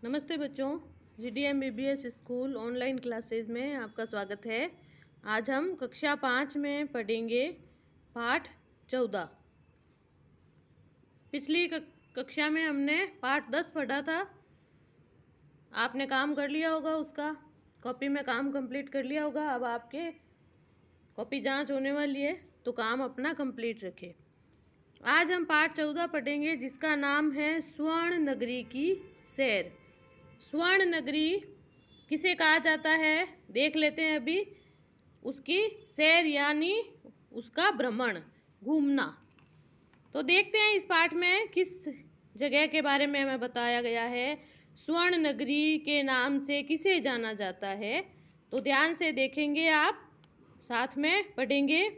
नमस्ते बच्चों, GDM BBS school online classes में आपका स्वागत है। आज हम कक्षा 5 में पढ़ेंगे पाठ 14। पिछली कक्षा में हमने पाठ 10 पढ़ा था। आपने काम कर लिया होगा, उसका कॉपी में काम कंप्लीट कर लिया होगा। अब आपके कॉपी जांच होने वाली है, तो काम अपना कंप्लीट रखें। आज हम पाठ 14 पढ़ेंगे, जिसका नाम है स्वर्ण नगरी की सैर। स्वर्ण नगरी किसे कहा जाता है, देख लेते हैं अभी। उसकी सैर यानी उसका भ्रमण, घूमना। तो देखते हैं इस पाठ में किस जगह के बारे में हमें बताया गया है। स्वर्ण नगरी के नाम से किसे जाना जाता है, तो ध्यान से देखेंगे आप, साथ में पढ़ेंगे।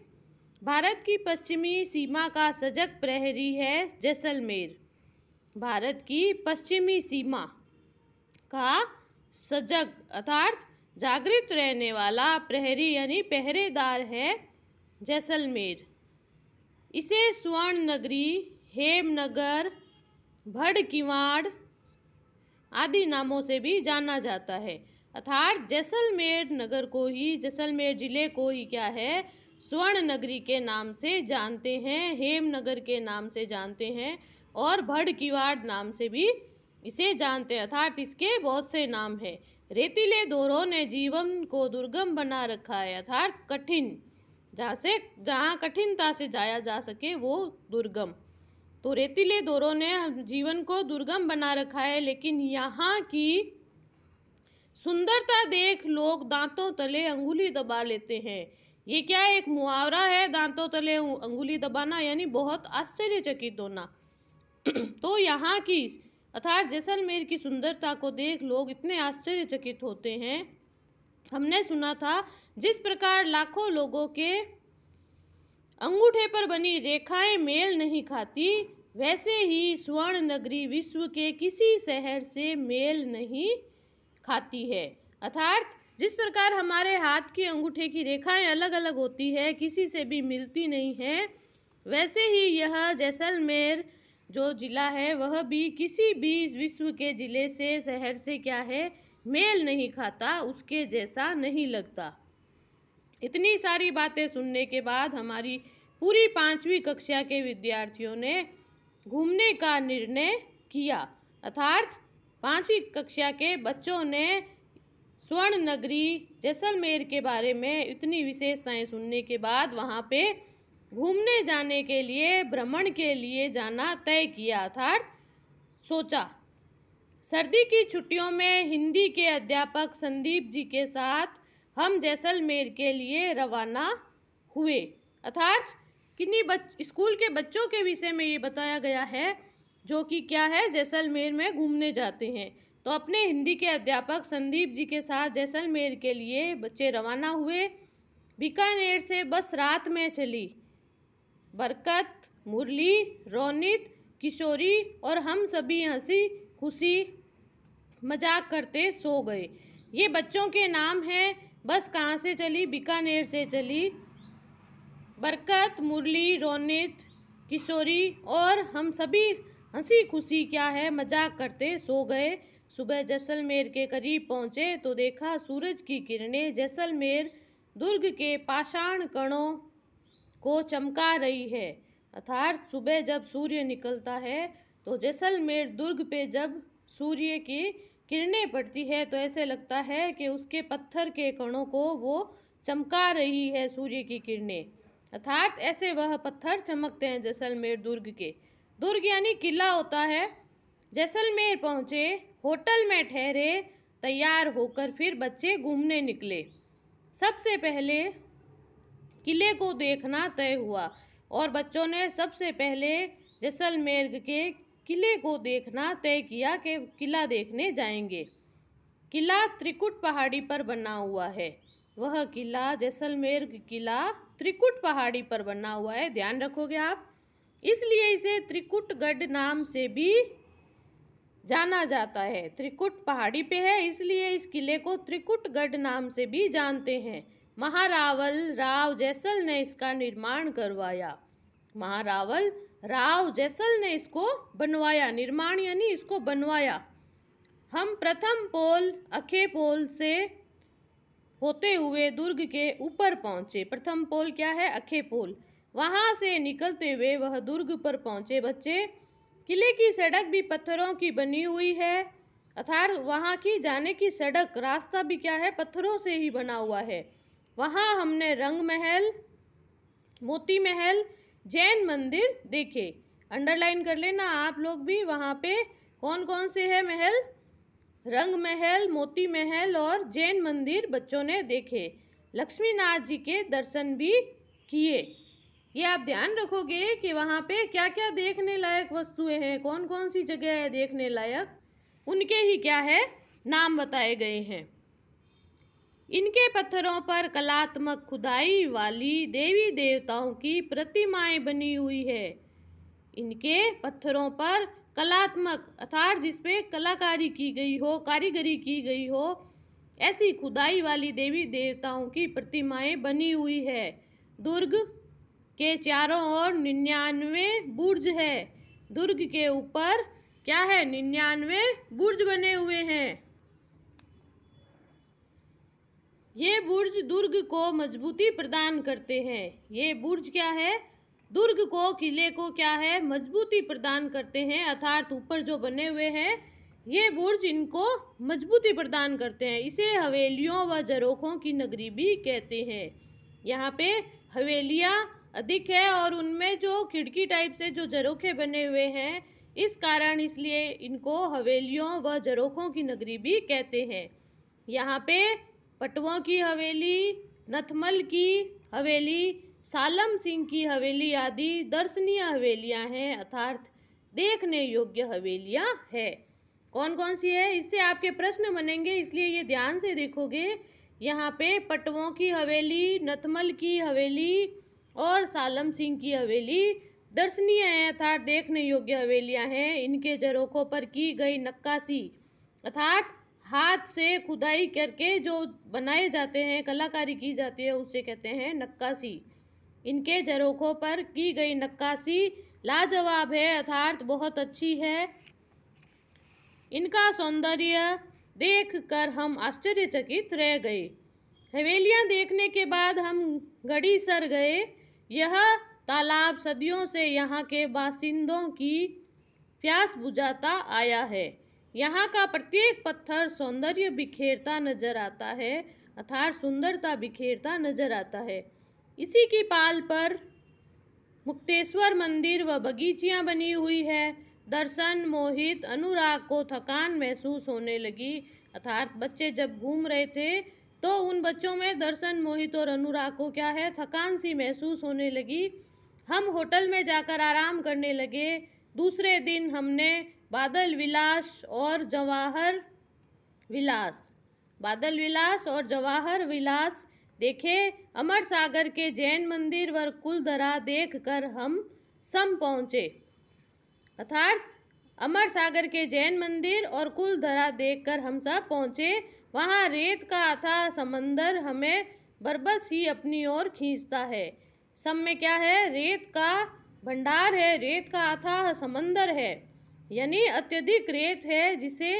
भारत की पश्चिमी सीमा का सजग प्रहरी है जैसलमेर। भारत की पश्चिमी सीमा का सजग अर्थात जागृत रहने वाला प्रहरी यानी पहरेदार है जैसलमेर। इसे स्वर्ण नगरी, हेमनगर, भड़किवाड़ आदि नामों से भी जाना जाता है। अर्थात जैसलमेर नगर को ही, जैसलमेर जिले को ही क्या है, स्वर्ण नगरी के नाम से जानते हैं, हेमनगर के नाम से जानते हैं और भड़किवाड़ नाम से भी इसे जानते हैं। अर्थात इसके बहुत से नाम हैं। रेतीले दौरों ने जीवन को दुर्गम बना रखा है, अर्थात कठिन, जहाँ कठिनता से जाया जा सके वो दुर्गम। तो रेतीले दौरों ने जीवन को दुर्गम बना रखा है, लेकिन यहाँ की सुंदरता देख लोग दांतों तले अंगुली दबा लेते हैं। ये क्या, एक मुहावरा है, दांतों तले अंगुली दबाना यानी बहुत आश्चर्यचकित होना। तो यहाँ की अर्थात जैसलमेर की सुंदरता को देख लोग इतने आश्चर्यचकित होते हैं। हमने सुना था, जिस प्रकार लाखों लोगों के अंगूठे पर बनी रेखाएं मेल नहीं खाती, वैसे ही स्वर्ण नगरी विश्व के किसी शहर से मेल नहीं खाती है। अर्थात जिस प्रकार हमारे हाथ की अंगूठे की रेखाएं अलग अलग होती है, किसी से भी मिलती नहीं है, वैसे ही यह जैसलमेर जो जिला है वह भी किसी भी विश्व के जिले से, शहर से क्या है, मेल नहीं खाता, उसके जैसा नहीं लगता। इतनी सारी बातें सुनने के बाद हमारी पूरी 5वीं कक्षा के विद्यार्थियों ने घूमने का निर्णय किया। अर्थात 5वीं कक्षा के बच्चों ने स्वर्ण नगरी जैसलमेर के बारे में इतनी विशेषताएं सुनने के बाद वहाँ पे घूमने जाने के लिए, भ्रमण के लिए जाना तय किया। अर्थात सोचा। सर्दी की छुट्टियों में हिंदी के अध्यापक संदीप जी के साथ हम जैसलमेर के लिए रवाना हुए। अर्थात किन्हीं स्कूल के बच्चों के विषय में ये बताया गया है, जो कि क्या है, जैसलमेर में घूमने जाते हैं। तो अपने हिंदी के अध्यापक संदीप जी के साथ जैसलमेर के लिए बच्चे रवाना हुए। बीकानेर से बस रात में चली। बरकत, मुरली, रोनित, किशोरी और हम सभी हंसी खुशी मजाक करते सो गए। ये बच्चों के नाम हैं। बस कहाँ से चली, बीकानेर से चली। बरकत, मुरली, रोनित, किशोरी और हम सभी हंसी खुशी क्या है, मजाक करते सो गए। सुबह जैसलमेर के करीब पहुँचे तो देखा सूरज की किरणें जैसलमेर दुर्ग के पाषाण कणों को चमका रही है। अर्थात सुबह जब सूर्य निकलता है तो जैसलमेर दुर्ग पे जब सूर्य की किरणें पड़ती है तो ऐसे लगता है कि उसके पत्थर के कणों को वो चमका रही है सूर्य की किरणें। अर्थात ऐसे वह पत्थर चमकते हैं जैसलमेर दुर्ग के। दुर्ग यानी किला होता है। जैसलमेर पहुँचे, होटल में ठहरे, तैयार होकर फिर बच्चे घूमने निकले। सबसे पहले किले को देखना तय हुआ और बच्चों ने सबसे पहले जैसलमेर के किले को देखना तय किया कि किला देखने जाएंगे। किला त्रिकुट पहाड़ी पर बना हुआ है। वह किला, जैसलमेर किला त्रिकुट पहाड़ी पर बना हुआ है, ध्यान रखोगे आप। इसलिए इसे त्रिकुटगढ़ नाम से भी जाना जाता है। त्रिकुट पहाड़ी पे है, इसलिए इस किले को त्रिकुटगढ़ नाम से भी जानते हैं। महारावल राव जैसल ने इसका निर्माण करवाया। महारावल राव जैसल ने इसको बनवाया, निर्माण यानी इसको बनवाया। हम प्रथम पोल अखे पोल से होते हुए दुर्ग के ऊपर पहुंचे। प्रथम पोल क्या है? अखे पोल। वहां से निकलते हुए वह दुर्ग पर पहुंचे। बच्चे, किले की सड़क भी पत्थरों की बनी हुई है, अर्थात वहां की जाने की सड़क, रास्ता भी क्या है? पत्थरों से ही बना हुआ है। वहां हमने रंग महल, मोती महल, जैन मंदिर देखे। अंडरलाइन कर लेना आप लोग भी, वहां पे कौन कौन से है महल? रंग महल, मोती महल और जैन मंदिर बच्चों ने देखे। लक्ष्मीनाथ जी के दर्शन भी किए। ये आप ध्यान रखोगे कि वहाँ पे क्या क्या देखने लायक वस्तुएं हैं, कौन कौन सी जगह है देखने लायक, उनके ही क्या है नाम बताए गए हैं। इनके पत्थरों पर कलात्मक खुदाई वाली देवी देवताओं की प्रतिमाएं बनी हुई है। इनके पत्थरों पर कलात्मक अर्थात जिसपे कलाकारी की गई हो, कारीगरी की गई हो, ऐसी खुदाई वाली देवी देवताओं की प्रतिमाएं बनी हुई है। दुर्ग के चारों ओर 99 बुर्ज है। दुर्ग के ऊपर क्या है? 99 बुर्ज बने हुए हैं। ये बुर्ज दुर्ग को मजबूती प्रदान करते हैं। ये बुर्ज क्या है? दुर्ग को, किले को क्या है? मजबूती प्रदान करते हैं, अर्थात ऊपर जो बने हुए हैं ये बुर्ज इनको मजबूती प्रदान करते हैं। इसे हवेलियों व झरोखों की नगरी भी कहते हैं। यहाँ पे हवेलियाँ अधिक है और उनमें जो खिड़की टाइप से जो झरोखे बने हुए हैं, इस कारण इसलिए इनको हवेलियों व झरोखों की नगरी भी कहते हैं। यहाँ पे पटवों की हवेली, नथमल की हवेली, सालम सिंह की हवेली आदि दर्शनीय हवेलियां हैं, अर्थात देखने योग्य हवेलियां हैं। कौन कौन सी है? इससे आपके प्रश्न बनेंगे, इसलिए ये ध्यान से देखोगे। यहाँ पे पटवों की हवेली, नथमल की हवेली और सालम सिंह की हवेली दर्शनीय है, अर्थात देखने योग्य हवेलियां हैं। इनके झरोखों पर की गई नक्काशी, अर्थात हाथ से खुदाई करके जो बनाए जाते हैं, कलाकारी की जाती है, उसे कहते हैं नक्काशी। इनके झरोखों पर की गई नक्काशी लाजवाब है, अर्थात बहुत अच्छी है। इनका सौंदर्य देखकर हम आश्चर्यचकित रह गए। हवेलियां देखने के बाद हम गड़ीसर गए। यह तालाब सदियों से यहाँ के बासिंदों की प्यास बुझाता आया है। यहाँ का प्रत्येक पत्थर सौंदर्य बिखेरता नजर आता है, अर्थात सुंदरता बिखेरता नजर आता है। इसी की पाल पर मुक्तेश्वर मंदिर व बगीचियाँ बनी हुई है। दर्शन मोहित अनुराग को थकान महसूस होने लगी, अर्थात बच्चे जब घूम रहे थे तो उन बच्चों में दर्शन मोहित और अनुराग को क्या है? थकान सी महसूस होने लगी। हम होटल में जाकर आराम करने लगे। दूसरे दिन हमने बादल विलास और जवाहर विलास देखे। अमर सागर के जैन मंदिर व कुलधरा देखकर हम सम पहुँचे, अर्थात अमर सागर के जैन मंदिर और कुलधरा देखकर हम सब पहुँचे। वहाँ रेत का अथाह समंदर हमें बरबस ही अपनी ओर खींचता है। सब में क्या है? रेत का भंडार है, रेत का अथाह समंदर है, यानी अत्यधिक रेत है, जिसे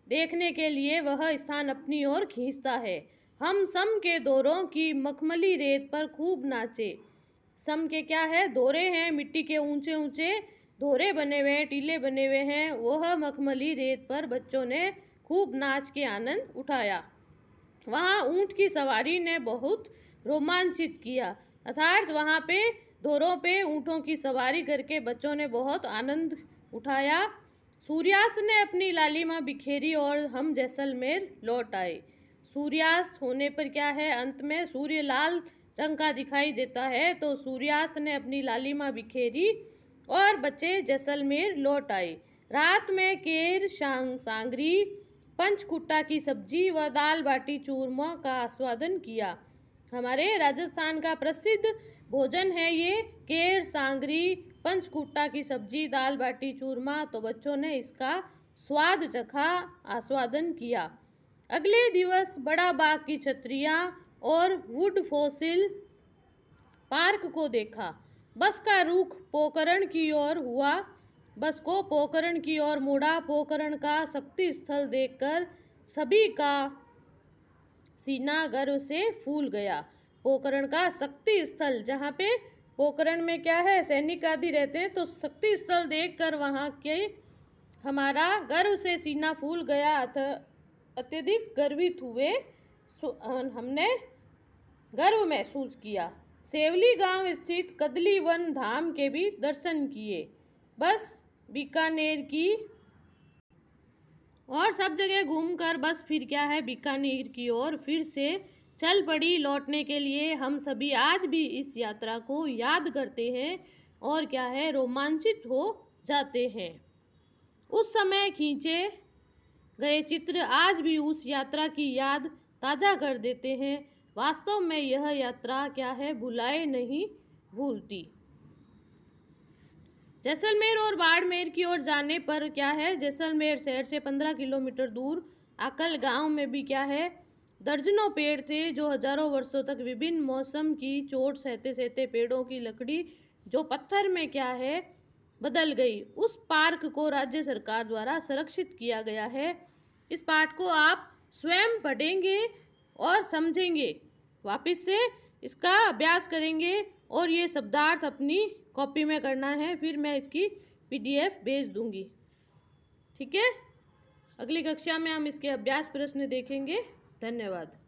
देखने के लिए वह स्थान अपनी ओर खींचता है। हम सम के दौरों की मखमली रेत पर खूब नाचे। सम के क्या है? दौरे हैं, मिट्टी के ऊंचे ऊंचे दौरे बने हुए हैं, टीले बने हुए हैं। वह मखमली रेत पर बच्चों ने खूब नाच के आनंद उठाया। वहाँ ऊंट की सवारी ने बहुत रोमांचित किया, अर्थात वहाँ पे दौरों पे ऊँटों की सवारी करके बच्चों ने बहुत आनंद उठाया। सूर्यास्त ने अपनी लालिमा बिखेरी और हम जैसलमेर लौट आए। सूर्यास्त होने पर क्या है? अंत में सूर्य लाल रंग का दिखाई देता है, तो सूर्यास्त ने अपनी लालिमा बिखेरी और बच्चे जैसलमेर लौट आए। रात में केर सांगरी, पंचकुट्टा की सब्जी व दाल बाटी चूरमा का आस्वादन किया। हमारे राजस्थान का प्रसिद्ध भोजन है ये केर सांगरी, पंचकुट्टा की सब्जी, दाल बाटी चूरमा। तो बच्चों ने इसका स्वाद चखा, आस्वादन किया। अगले दिवस बड़ा बाग की छतरियाँ और वुड फॉसिल पार्क को देखा। बस का रुख पोकरण की ओर हुआ। बस को पोखरण की ओर मुड़ा। पोखरण का शक्ति स्थल देखकर सभी का सीना गर्व से फूल गया। पोखरण का शक्ति स्थल, जहाँ पे पोखरण में क्या है, सैनिक आदि रहते हैं, तो शक्ति स्थल देखकर वहाँ के हमारा गर्व से सीना फूल गया, अत्यधिक गर्वित हुए, हमने गर्व महसूस किया। सेवली गांव स्थित कदली वन धाम के भी दर्शन किए। बस बीकानेर की और सब जगह घूमकर बस फिर क्या है, बीकानेर की ओर फिर से चल पड़ी। लौटने के लिए हम सभी आज भी इस यात्रा को याद करते हैं और क्या है, रोमांचित हो जाते हैं। उस समय खींचे गए चित्र आज भी उस यात्रा की याद ताज़ा कर देते हैं। वास्तव में यह यात्रा क्या है, भुलाए नहीं भूलती। जैसलमेर और बाड़मेर की ओर जाने पर क्या है, जैसलमेर शहर से 15 किलोमीटर दूर आकल गांव में भी क्या है, दर्जनों पेड़ थे जो हजारों वर्षों तक विभिन्न मौसम की चोट सहते सहते पेड़ों की लकड़ी जो पत्थर में क्या है बदल गई। उस पार्क को राज्य सरकार द्वारा संरक्षित किया गया है। इस पाठ को आप स्वयं पढ़ेंगे और समझेंगे, वापस से इसका अभ्यास करेंगे और ये शब्दार्थ अपनी कॉपी में करना है। फिर मैं इसकी PDF भेज दूंगी, ठीक है। अगली कक्षा में हम इसके अभ्यास प्रश्न देखेंगे। धन्यवाद।